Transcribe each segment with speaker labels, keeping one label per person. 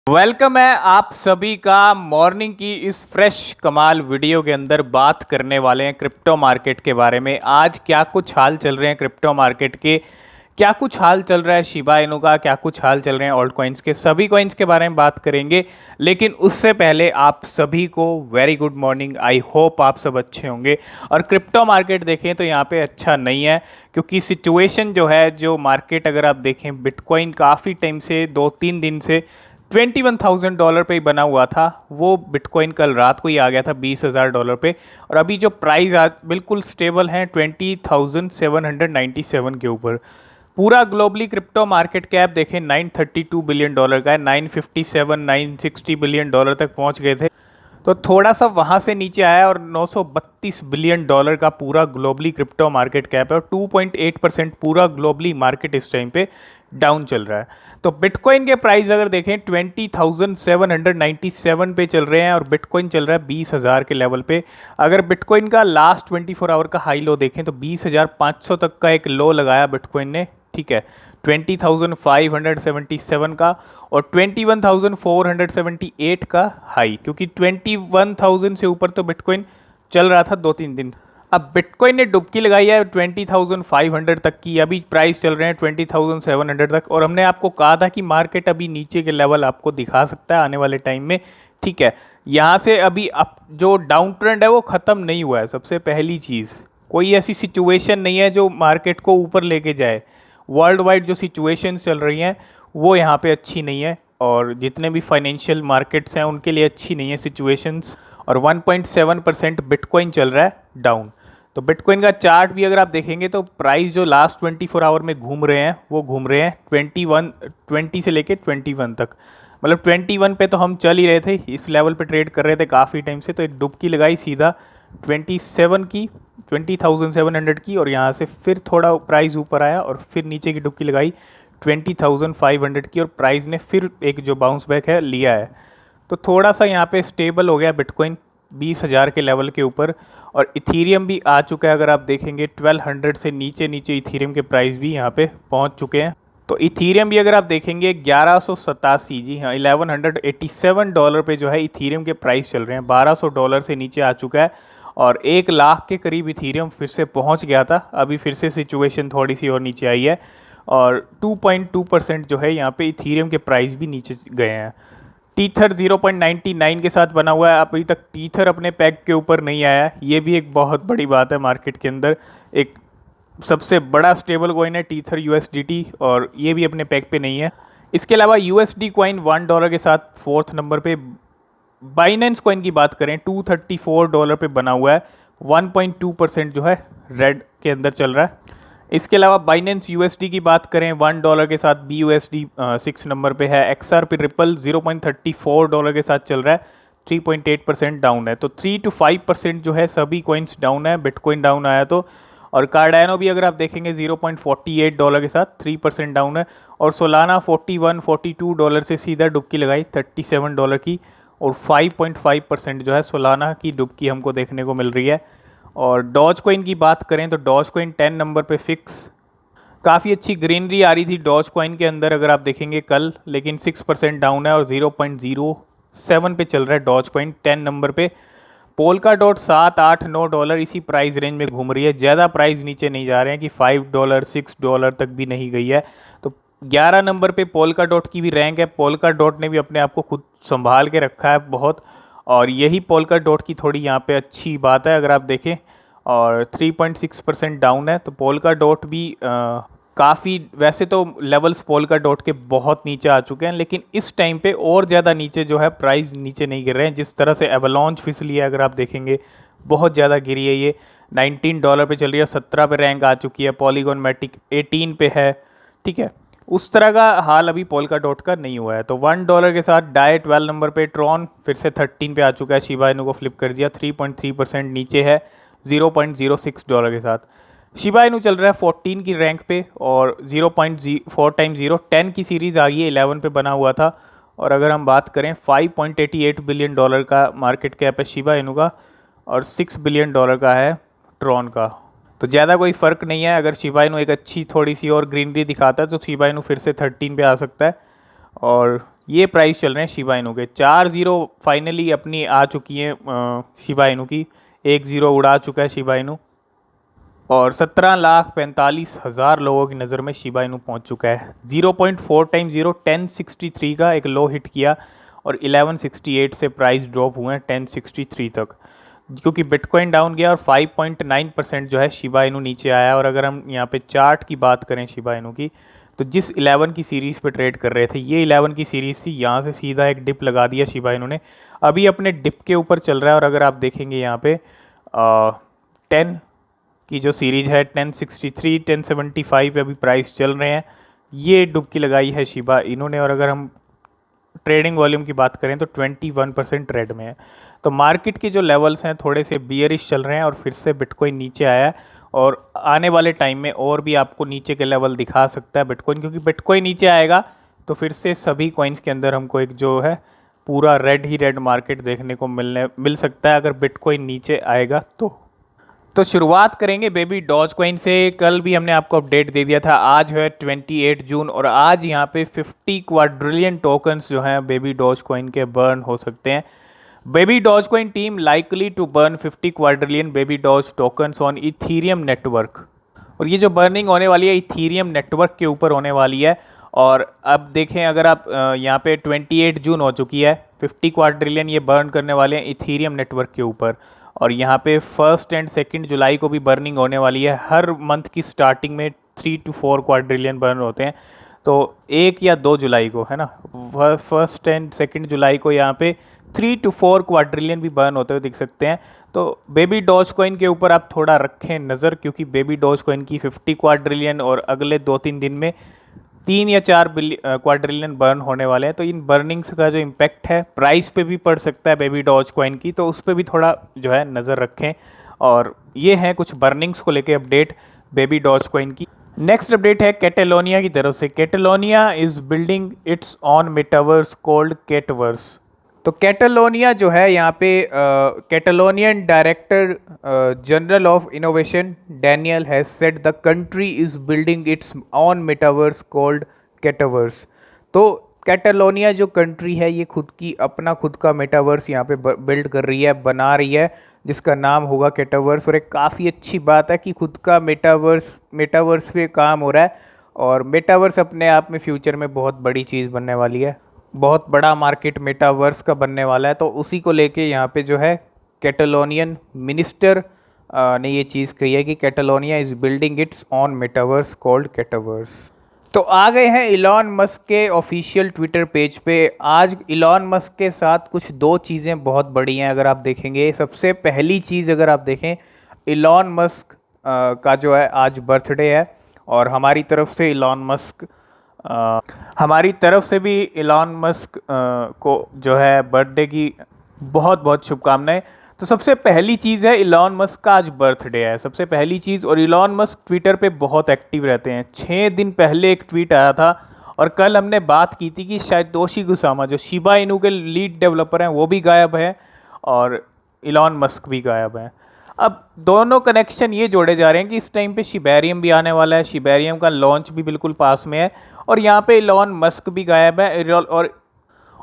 Speaker 1: Welcome है आप सभी का मॉर्निंग की इस फ्रेश कमाल वीडियो के अंदर बात करने वाले हैं क्रिप्टो मार्केट के बारे में। आज क्या कुछ हाल चल रहे हैं क्रिप्टो मार्केट के, क्या कुछ हाल चल रहा है शिबा इनू का, क्या कुछ हाल चल रहे हैं ऑल्ट कॉइन्स के, सभी कॉइन्स के बारे में बात करेंगे। लेकिन उससे पहले आप सभी को very good morning. I hope आप सब अच्छे होंगे। और क्रिप्टो मार्केट देखें तो यहाँ पे अच्छा नहीं है, क्योंकि सिचुएशन जो है, जो मार्केट अगर आप देखें, बिटकॉइन काफ़ी टाइम से 2-3 दिन से $21,000 पे ही बना हुआ था। वो बिटकॉइन कल रात को ही आ गया था $20,000 पे। और अभी जो प्राइस आज बिल्कुल स्टेबल है 20,797 के ऊपर। पूरा ग्लोबली क्रिप्टो मार्केट कैप देखें $932 बिलियन का है। 957 $960 बिलियन तक पहुंच गए थे। तो थोड़ा सा वहाँ से नीचे आया और $932 बिलियन का पूरा ग्लोबली क्रिप्टो मार्केट कैप है और 2.8% पूरा ग्लोबली मार्केट इस टाइम पे डाउन चल रहा है। तो बिटकॉइन के प्राइस अगर देखें 20,797 पे चल रहे हैं और बिटकॉइन चल रहा है 20,000 के लेवल पे। अगर बिटकॉइन का लास्ट 24 आवर का हाई लो देखें तो 20,500 तक का एक लो लगाया बिटकॉइन ने, ठीक है, 20,577 का और 21,478 का हाई, क्योंकि 21,000 से ऊपर तो बिटकॉइन चल रहा था 2-3 दिन। अब बिटकॉइन ने डुबकी लगाई है 20,500 तक की, अभी प्राइस चल रहे हैं 20,700 तक। और हमने आपको कहा था कि मार्केट अभी नीचे के लेवल आपको दिखा सकता है आने वाले टाइम में, ठीक है। यहाँ से अभी अप जो डाउन ट्रेंड है वो ख़त्म नहीं हुआ है। सबसे पहली चीज़, कोई ऐसी सिचुएशन नहीं है जो मार्केट को ऊपर लेके जाए। वर्ल्ड वाइड जो सिचुएशंस चल रही हैं वो यहाँ पे अच्छी नहीं है, और जितने भी फाइनेंशियल मार्केट्स हैं उनके लिए अच्छी नहीं है सिचुएशंस। और 1.7% बिटकॉइन चल रहा है डाउन। तो बिटकॉइन का चार्ट भी अगर आप देखेंगे तो प्राइस जो लास्ट 24 आवर में घूम रहे हैं वो घूम रहे हैं 20 से लेके 21 तक। मतलब 21 पे तो हम चल ही रहे थे, इस लेवल पे ट्रेड कर रहे थे काफ़ी टाइम से। तो एक डुबकी लगाई सीधा 27 की, 20,700 की, और यहाँ से फिर थोड़ा प्राइस ऊपर आया और फिर नीचे की डुबकी लगाई 20,500 की, और प्राइस ने फिर एक जो बाउंस बैक है लिया है। तो थोड़ा सा यहाँ पे स्टेबल हो गया बिटकॉइन 20,000 के लेवल के ऊपर। और इथीरियम भी आ चुका है, अगर आप देखेंगे 1200 से नीचे नीचे इथीरियम के प्राइस भी यहाँ पे पहुँच चुके हैं। तो इथीरियम भी अगर आप देखेंगे 1187, जी हाँ, $1187 पे जो है इथीरियम के प्राइस चल रहे हैं। $1200 से नीचे आ चुका है और 1 लाख के करीब इथीरियम फिर से पहुंच गया था। अभी फिर से सिचुएशन थोड़ी सी और नीचे आई है और 2.2% जो है यहाँ पे इथीरियम के प्राइस भी नीचे गए हैं। टीथर 0.99 के साथ बना हुआ है। अभी तक टीथर अपने पैग के ऊपर नहीं आया है, ये भी एक बहुत बड़ी बात है मार्केट के अंदर। एक सबसे बड़ा स्टेबल कॉइन है टीथर USDT, और ये भी अपने पैग पे नहीं है। इसके अलावा USD कॉइन $1 के साथ 4th नंबर पे। बाइनेंस कॉइन की बात करें $234 पे बना हुआ है, 1.2% जो है रेड के अंदर चल रहा है। इसके अलावा बाइनेंस USD की बात करें $1 के साथ BUSD 6 नंबर पे है। XRP रिपल $0.34 के साथ चल रहा है, 3.8% डाउन है। तो 3 to 5% जो है सभी कॉइन्स डाउन है, बिटकॉइन डाउन आया तो। और कार्डानो भी अगर आप देखेंगे $0.48 के साथ 3% डाउन है। और सोलाना $41-42 से सीधा डुबकी लगाई $37 की, और 5.5% जो है सोलाना की डुबकी हमको देखने को मिल रही है। और डॉज कॉइन की बात करें तो डॉज कॉइन 10 नंबर पे फिक्स, काफ़ी अच्छी ग्रीनरी आ रही थी डॉज कॉइन के अंदर अगर आप देखेंगे कल, लेकिन 6% डाउन है और 0.07 पे चल रहा है डॉज कॉइन 10 नंबर पे। पोलका डॉट $7-8-9 इसी प्राइस रेंज में घूम रही है, ज़्यादा प्राइस नीचे नहीं जा रहे हैं कि $5 $6 तक भी नहीं गई है। तो 11 नंबर पे पोलका डॉट की भी रैंक है। पोलका डॉट ने भी अपने आप को खुद संभाल के रखा है बहुत, और यही पोलका डॉट की थोड़ी यहाँ पे अच्छी बात है अगर आप देखें। और 3.6% डाउन है। तो पोलका डॉट भी काफ़ी, वैसे तो लेवल्स पोलका डॉट के बहुत नीचे आ चुके हैं, लेकिन इस टाइम पे और ज़्यादा नीचे जो है प्राइस नीचे नहीं गिर रहे हैं। जिस तरह से एवलॉन्च फिसली है अगर आप देखेंगे, बहुत ज़्यादा गिरी है ये। $19 पे चल रही है, 17 पे रैंक आ चुकी है। पॉलीगॉन मैटिक 18 पे है, ठीक है। उस तरह का हाल अभी पोलका डॉट का नहीं हुआ है। तो $1 के साथ डाई 12 नंबर पे। ट्रॉन फिर से 13 पे आ चुका है, शिबा इनू को फ्लिप कर दिया, 3.3% नीचे है $0.06 के साथ। शिबा इनू चल रहा है 14 की रैंक पे और 0.4 टाइम 0 10 की सीरीज़ आ गई है, 11 पे बना हुआ था। और अगर हम बात करें $5.88 बिलियन का मार्केट कैप है शिबा इनू का, और $6 बिलियन का है ट्रॉन का। तो ज़्यादा कोई फ़र्क नहीं है। अगर शिबा इनू एक अच्छी थोड़ी सी और ग्रीनरी दिखाता है तो शिबा इनू फिर से 13 पे आ सकता है। और ये प्राइस चल रहे हैं शिबा इनू के। 4 जीरो फाइनली अपनी आ चुकी है शिबा इनू की, 1 जीरो उड़ा चुका है शिबा इनू, और 17,45,000 लोगों की नज़र में शिबा इनू पहुंच चुका है। 0.4 टाइम 1063 का एक लो हिट किया और 1168 से प्राइस ड्रॉप हुए हैं 1063 तक, क्योंकि बिटकॉइन डाउन गया और 5.9% जो है शिबा इनू नीचे आया। और अगर हम यहाँ पे चार्ट की बात करें शिबा इनू की, तो जिस 11 की सीरीज़ पे ट्रेड कर रहे थे, ये 11 की सीरीज़ थी, यहाँ से सीधा एक डिप लगा दिया शिबा इनू ने, अभी अपने डिप के ऊपर चल रहा है। और अगर आप देखेंगे यहाँ पे 10 की जो सीरीज है 1063 1075 पे अभी प्राइस चल रहे हैं, ये डुबकी लगाई है शिबा इन्होंने। और अगर हम ट्रेडिंग वॉल्यूम की बात करें तो 21% ट्रेड में है। तो मार्केट के जो लेवल्स हैं थोड़े से बियरिश चल रहे हैं और फिर से बिटकॉइन नीचे आया है, और आने वाले टाइम में और भी आपको नीचे के लेवल दिखा सकता है बिटकॉइन, क्योंकि बिटकॉइन नीचे आएगा तो फिर से सभी कॉइन्स के अंदर हमको एक जो है पूरा रेड ही रेड मार्केट देखने को मिल सकता है अगर बिटकॉइन नीचे आएगा तो शुरुआत करेंगे बेबी डॉज कॉइन से। कल भी हमने आपको अपडेट दे दिया था, आज है 28 जून और आज यहाँ पे 50 क्वाड्रिलियन टोकन्स जो हैं बेबी डॉज कॉइन के बर्न हो सकते हैं। Baby Dodge Coin team likely to burn 50 quadrillion Baby Doge tokens on Ethereum network. और ये जो बर्निंग होने वाली है इथीरियम नेटवर्क के ऊपर होने वाली है। और अब देखें, अगर आप यहाँ पे 28 जून हो चुकी है, 50 क्वाड्रिलियन ये बर्न करने वाले हैं इथीरियम नेटवर्क के ऊपर, और यहाँ पे 1 एंड 2 जुलाई को भी बर्निंग होने वाली है। हर मंथ की स्टार्टिंग में 3 to 4 क्वाड्रिलियन बर्न होते हैं, तो 1 या 2 जुलाई को है ना, 1 एंड 2 जुलाई को यहाँ पे 3 to 4 क्वाड्रिलियन भी बर्न होते हुए दिख सकते हैं। तो बेबी डॉज कॉइन के ऊपर आप थोड़ा रखें नज़र, क्योंकि बेबी डॉज कॉइन की 50 क्वाड्रिलियन और अगले 2-3 दिन में 3 या 4 क्वाड्रिलियन बर्न होने वाले हैं। तो इन बर्निंग्स का जो इम्पैक्ट है प्राइस पे भी पड़ सकता है बेबी डॉज कॉइन की, तो उस पर भी थोड़ा जो है नज़र रखें। और ये है कुछ बर्निंग्स को लेके अपडेट बेबी डॉज कॉइन की। नेक्स्ट अपडेट है कैटेलोनिया की तरफ से। Catalonia is building its own metaverse called Catverse. तो कैटेलोनिया जो है यहाँ पे Catalonian director general of innovation Daniel has said the country is building its own metaverse called Catverse. तो कैटेलोनिया जो कंट्री है ये खुद का मेटावर्स यहाँ पे बिल्ड कर रही है, बना रही है, जिसका नाम होगा कैटावर्स। और एक काफ़ी अच्छी बात है कि खुद का मेटावर्स पे काम हो रहा है, और मेटावर्स अपने आप में फ्यूचर में बहुत बड़ी चीज़ बनने वाली है, बहुत बड़ा मार्केट मेटावर्स का बनने वाला है। तो उसी को लेके यहाँ पे जो है कैटेलोनियन मिनिस्टर ने ये चीज़ कही है कि Catalonia is building its own metaverse called Catverse. तो आ गए हैं इलॉन मस्क के ऑफिशियल ट्विटर पेज पे। आज इलॉन मस्क के साथ कुछ 2 चीज़ें बहुत बड़ी हैं अगर आप देखेंगे। सबसे पहली चीज़ अगर आप देखें, इलॉन मस्क का जो है आज बर्थडे है, और हमारी तरफ से भी इलॉन मस्क को जो है बर्थडे की बहुत बहुत शुभकामनाएं। तो सबसे पहली चीज़ है इलॉन मस्क का आज बर्थडे है, सबसे पहली चीज़। और इलॉन मस्क ट्विटर पे बहुत एक्टिव रहते हैं। 6 दिन पहले एक ट्वीट आया था, और कल हमने बात की थी कि सातोशी कुसामा जो शिबा इनू के लीड डेवलपर हैं वो भी गायब हैं, और इलॉन मस्क भी गायब हैं। अब दोनों कनेक्शन ये जोड़े जा रहे हैं कि इस टाइम पे शिबेरियम भी आने वाला है, शिबेरियम का लॉन्च भी बिल्कुल पास में है, और यहाँ पे इलॉन मस्क भी गायब है।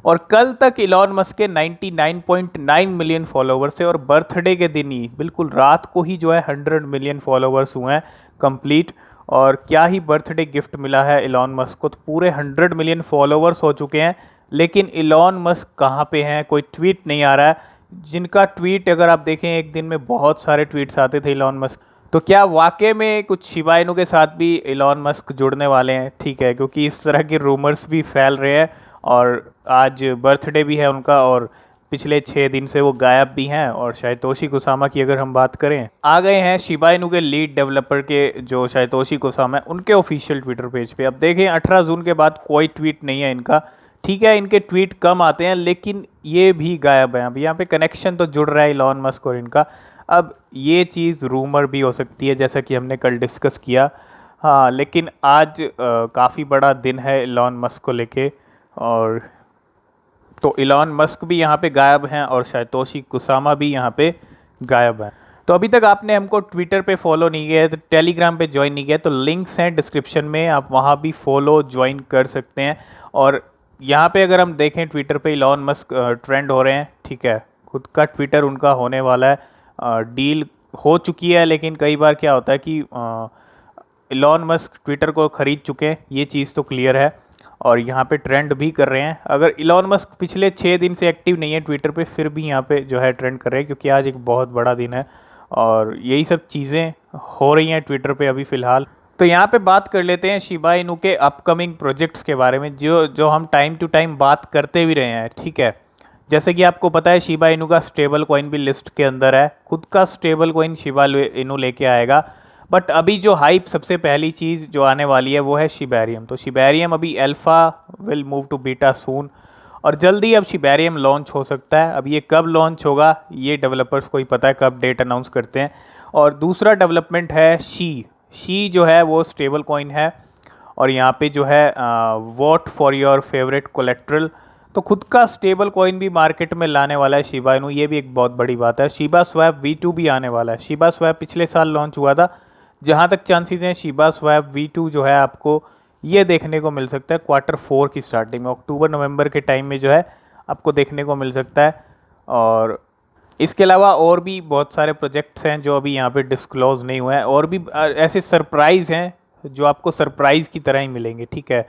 Speaker 1: और कल तक इलॉन मस्क के 99.9 मिलियन फॉलोवर्स है, और बर्थडे के दिन ही बिल्कुल रात को ही जो है 100 मिलियन फॉलोवर्स हुए हैं कंप्लीट। और क्या ही बर्थडे गिफ्ट मिला है इलॉन मस्क को, तो पूरे 100 मिलियन फॉलोवर्स हो चुके हैं। लेकिन इलॉन मस्क कहाँ पे हैं, कोई ट्वीट नहीं आ रहा है। जिनका ट्वीट अगर आप देखें, एक दिन में बहुत सारे ट्वीट्स आते थे इलॉन मस्क। तो क्या वाकई में कुछ शिबा इनू के साथ भी इलॉन मस्क जुड़ने वाले हैं? ठीक है, क्योंकि इस तरह के रूमर्स भी फैल रहे हैं, और आज बर्थडे भी है उनका, और पिछले 6 दिन से वो गायब भी हैं। और सातोशी कुसामा की अगर हम बात करें, आ गए हैं शिबा इनू के लीड डेवलपर के जो सातोशी कुसामा है उनके ऑफिशियल ट्विटर पेज पे। अब देखें 18 जून के बाद कोई ट्वीट नहीं है इनका। ठीक है, इनके ट्वीट कम आते हैं, लेकिन ये भी गायब हैं। अब यहाँ पे कनेक्शन तो जुड़ रहा है इलॉन मस्क और इनका। अब ये चीज़ रूमर भी हो सकती है, जैसा कि हमने कल डिस्कस किया। हाँ, लेकिन आज काफ़ी बड़ा दिन है इलॉन मस्क को लेके, और तो इलॉन मस्क भी यहाँ पे गायब हैं और सातोशी कुसामा भी यहाँ पे गायब हैं। तो अभी तक आपने हमको ट्विटर पे फॉलो नहीं किया है, तो टेलीग्राम पे ज्वाइन नहीं किया, तो लिंक्स हैं डिस्क्रिप्शन में, आप वहाँ भी फॉलो ज्वाइन कर सकते हैं। और यहाँ पे अगर हम देखें ट्विटर पे इलॉन मस्क ट्रेंड हो रहे हैं, ठीक है, खुद का ट्विटर उनका होने वाला है, डील हो चुकी है, लेकिन कई बार क्या होता है कि इलॉन मस्क ट्विटर को खरीद चुके हैं, ये चीज़ तो क्लियर है, और यहाँ पे ट्रेंड भी कर रहे हैं। अगर इलॉन मस्क पिछले 6 दिन से एक्टिव नहीं है ट्विटर पे, फिर भी यहाँ पे जो है ट्रेंड कर रहे हैं, क्योंकि आज एक बहुत बड़ा दिन है और यही सब चीज़ें हो रही हैं ट्विटर पे अभी फ़िलहाल। तो यहाँ पे बात कर लेते हैं शिबा इनू के अपकमिंग प्रोजेक्ट्स के बारे में, जो जो हम टाइम टू टाइम बात करते भी रहे हैं, ठीक है। जैसे कि आपको पता है शिबा इनू का स्टेबल कॉइन भी लिस्ट के अंदर है, खुद का स्टेबल कॉइन शिबा इनू लेके आएगा। बट अभी जो हाइप सबसे पहली चीज़ जो आने वाली है वो है शिबेरियम। तो शिबेरियम अभी alpha will move to beta soon, और जल्दी अब शिबेरियम लॉन्च हो सकता है। अब ये कब लॉन्च होगा ये डेवलपर्स को ही पता है, कब डेट अनाउंस करते हैं। और दूसरा डेवलपमेंट है शी जो है वो स्टेबल कॉइन है, और यहाँ पे जो है vote for your favourite collateral, तो खुद का स्टेबल कॉइन भी मार्केट में लाने वाला है शिबा इनू, ये भी एक बहुत बड़ी बात है। शिबा स्वैप V2 भी आने वाला है। शिबा स्वैप पिछले साल लॉन्च हुआ था, जहाँ तक चांसेस हैं शिबा स्वैप V2 जो है आपको ये देखने को मिल सकता है Q4 की स्टार्टिंग में, अक्टूबर नवंबर के टाइम में जो है आपको देखने को मिल सकता है। और इसके अलावा और भी बहुत सारे प्रोजेक्ट्स हैं जो अभी यहाँ पे डिस्क्लोज नहीं हुए हैं, और भी ऐसे सरप्राइज़ हैं जो आपको सरप्राइज़ की तरह ही मिलेंगे, ठीक है।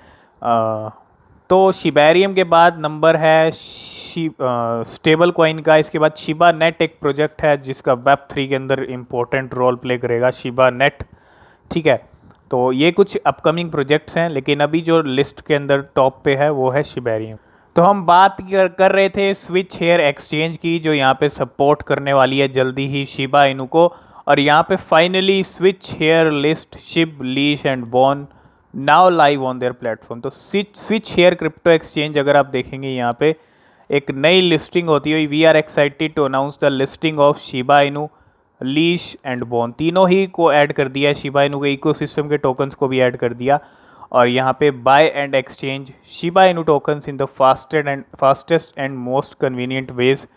Speaker 1: तो शिबेरियम के बाद नंबर है स्टेबल कॉइन का। इसके बाद शिबा नेट एक प्रोजेक्ट है जिसका Web3 के अंदर इम्पोर्टेंट रोल प्ले करेगा, शिबा नेट, ठीक है। तो ये कुछ अपकमिंग प्रोजेक्ट्स हैं, लेकिन अभी जो लिस्ट के अंदर टॉप पे है वो है शिबेरियम। तो हम बात कर रहे थे स्विच हेयर एक्सचेंज की, जो यहाँ पे सपोर्ट करने वाली है जल्दी ही शिबा इनू को, और यहाँ पे finally Switchere list Shib Leash and Bone now live on their platform. तो स्विच हेयर क्रिप्टो एक्सचेंज अगर आप देखेंगे यहाँ पे एक नई लिस्टिंग होती हुई, we are excited to announce the listing of Shiba Inu, Leash and Bone, तीनों ही को ऐड कर दिया है। शिबा इनू के इकोसिस्टम के टोकन्स को भी ऐड कर दिया, और यहाँ पे buy and exchange Shiba Inu tokens in the fastest and most convenient ways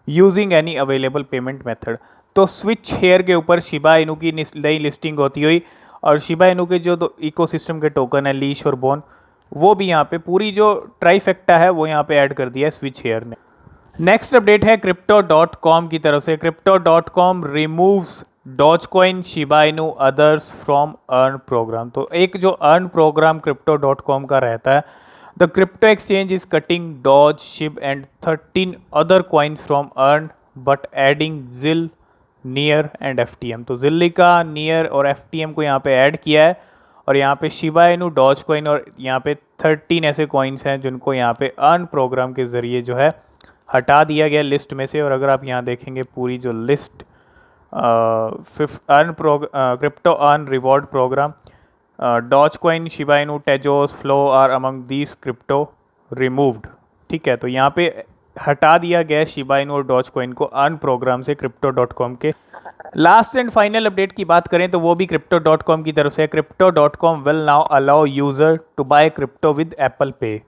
Speaker 1: using any available payment method. तो स्विच हेयर के ऊपर शिबा इनू की नई लिस्टिंग होती हुई, और शिबा इनू के जो दो इकोसिस्टम के टोकन है लीश और बॉन, वो भी यहाँ पे पूरी जो ट्राइफेक्टा है वो यहाँ पे ऐड कर दिया है स्विच हेयर ने। नेक्स्ट अपडेट है Crypto.com की तरफ से। Crypto.com removes Dogecoin Shiba Inu others from Earn program. तो एक जो अर्न प्रोग्राम Crypto.com का रहता है, the crypto exchange is cutting Doge, Shib and 13 other coins from Earn but adding Zil, Near and FTM। तो जिल्लिका, नियर और FTM को यहाँ पे ऐड किया है, और यहाँ पे शिबा इनू, डॉज कॉइन और यहाँ पे 13 ऐसे कॉइन्स हैं जिनको यहाँ पे अर्न प्रोग्राम के ज़रिए जो है हटा दिया गया लिस्ट में से। और अगर आप यहाँ देखेंगे पूरी जो list crypto Earn reward program, Doge coin, Shiba Inu, Tezos, Flow are among these crypto removed, ठीक है। तो यहाँ पे हटा दिया गया शिबा इनू और डॉज कॉइन को अर्न प्रोग्राम से Crypto.com के। लास्ट एंड फाइनल अपडेट की बात करें तो वो भी Crypto.com की तरफ से। Crypto.com will now allow user to buy crypto with Apple Pay.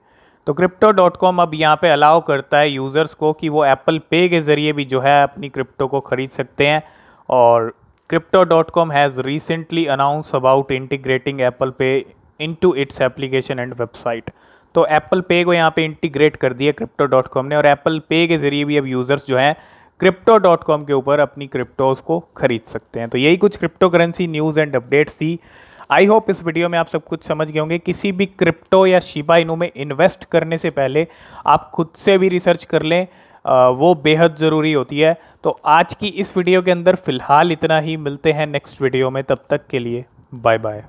Speaker 1: तो Crypto.com अब यहाँ पे अलाउ करता है यूज़र्स को कि वो एप्पल पे के ज़रिए भी जो है अपनी क्रिप्टो को ख़रीद सकते हैं। और Crypto.com has recently announce about integrating Apple Pay into its application and website. तो एप्पल पे को यहाँ पे इंटीग्रेट कर दिया Crypto.com ने, और एप्पल पे के ज़रिए भी अब यूज़र्स जो हैं Crypto.com के ऊपर अपनी क्रिप्टोज़ को खरीद सकते हैं। तो यही कुछ crypto currency news and updates थी। आई होप इस वीडियो में आप सब कुछ समझ गए होंगे। किसी भी क्रिप्टो या शिबा इनू में इन्वेस्ट करने से पहले आप खुद से भी रिसर्च कर लें, वो बेहद ज़रूरी होती है। तो आज की इस वीडियो के अंदर फ़िलहाल इतना ही, मिलते हैं नेक्स्ट वीडियो में, तब तक के लिए बाय बाय।